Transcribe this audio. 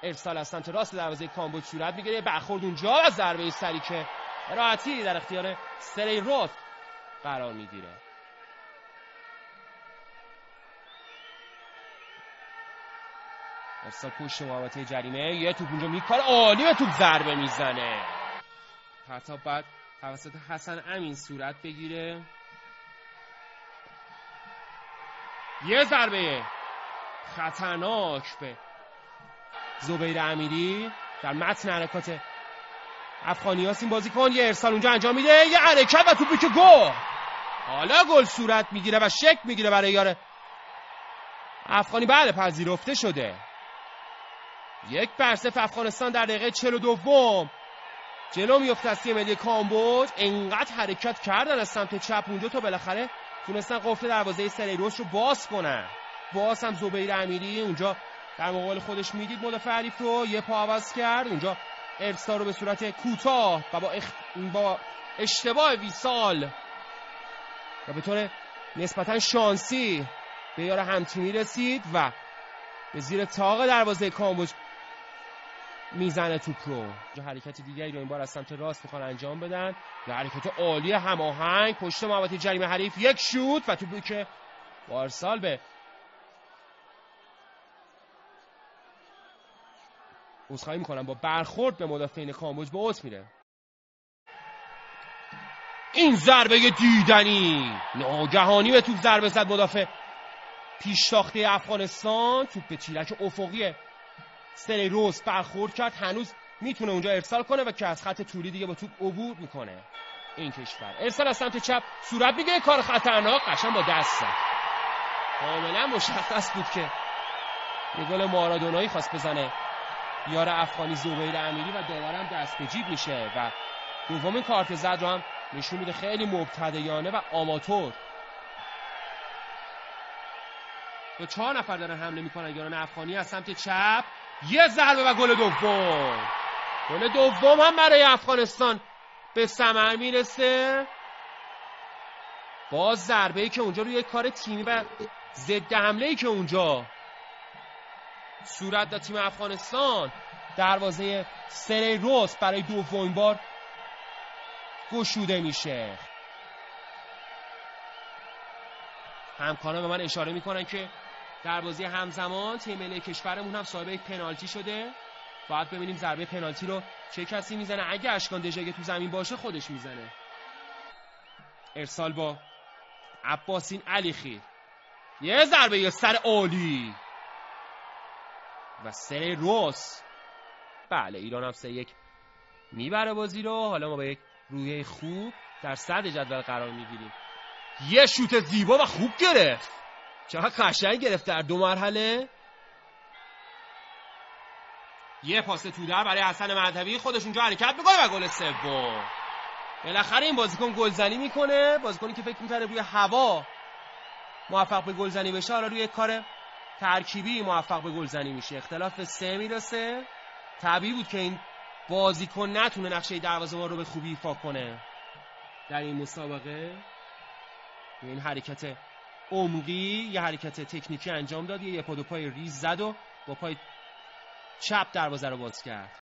ارسال از سمت راست دروازه کامبوج صورت میگیره، برخورد اونجا و ضربه سری که راحتی در اختیار سری روت قرار میگیره. ارسال پشت محوطه جریمه، یه توپ اونجا میکاره، عالی به توپ ضربه میزنه. پرتاب بعد توسط حسن امین صورت بگیره، یه ضربه خطرناک به زبیر امیری در متن حرکات افغانیاس. این بازیکن یه ارسال اونجا انجام میده، یه حرکت و توپی که گل. حالا گل صورت میگیره و شک میگیره برای یار افغانی. بله پذیرفته شده. 1-0 افغانستان در دقیقه 42 جلو میفته از تیم ملی کامبوج. انقدر حرکت کردن از سمت چپ اونجا تا بالاخره تونستن قفل دروازه سریروس رو باز کنن. باز هم زبیر امیری اونجا در مقابل خودش میدید مدافع حریف رو، یه پا عوض کرد اونجا، ارسال رو به صورت کوتاه و با اشتباه ویسال و به طور نسبتا شانسی به یار همتیمی رسید و به زیر طاق دروازه کامبوج میزنه توپ رو. حرکت دیگری رو این بار از سمت راست میخوان انجام بدن، یه حرکت عالی هماهنگ پشت محوطه جریمه حریف، یک شوت و توپی که با ارسال به عذرخواهی میکنم با برخورد به مدافعین کامبوج به اوت میره. این ضربه دیدنی ناگهانی به توپ ضربه زد مدافع پیشتاخته افغانستان. توپ به تیرک افقی سریروس برخورد کرد، هنوز میتونه اونجا ارسال کنه و که از خط طولی دیگه با توپ عبور میکنه این کشور. ارسال از سمت چپ صورت میگیره، کار خطرناک قشنگ با دست زد. کاملا مشخص بود که یه گل مارادونایی خواست بزنه یار افغانی زبیر امیری و داورم دست به جیب میشه و دومین کارت زرد رو هم نشون میده، خیلی مبتدیانه و آماتور. تو 4 نفر دارن حمله میکنن یاران افغانی از سمت چپ، یه ضربه و گل دوم. گل دوم هم برای افغانستان به ثمر میرسه. باز ضربه‌ای که اونجا روی کار تیمی و ضد حمله‌ای که اونجا صورت داد تیم افغانستان، دروازه سریروس برای دومین بار گشوده میشه. همکاران به من اشاره میکنن که دروازه همزمان تیم ملی کشورمون هم صاحب یک پنالتی شده. باید ببینیم ضربه پنالتی رو چه کسی میزنه. اگه اشکان دژاگه تو زمین باشه خودش میزنه. ارسال با عباسین علیخیر، یه ضربه یه سر عالی و سریروس. بله ایران هم 3-1 میبره بازی رو. حالا ما با یک روحیه خوب در صدر جدول قرار میگیریم. یه شوت زیبا و خوب گرفت، چقدر قشنگ گرفت در 2 مرحله. یه پاس تو در برای حسن مهدوی، خودش اونجا حرکت میکنه و گل سوم. بالاخره این بازیکن گلزنی میکنه، بازیکنی که فکر میکنه روی هوا موفق به گلزنی بشه، حالا روی کار ترکیبی موفق به گلزنی میشه. اختلاف به 3 میرسه. طبیعی بود که این بازیکن نتونه نقشه دروازه‌بان رو به خوبی ایفا کنه در این مسابقه. این حرکت عمقی، یه حرکت تکنیکی انجام داد، یه پا دو پای ریز زد و با پای چپ دروازه رو باز کرد.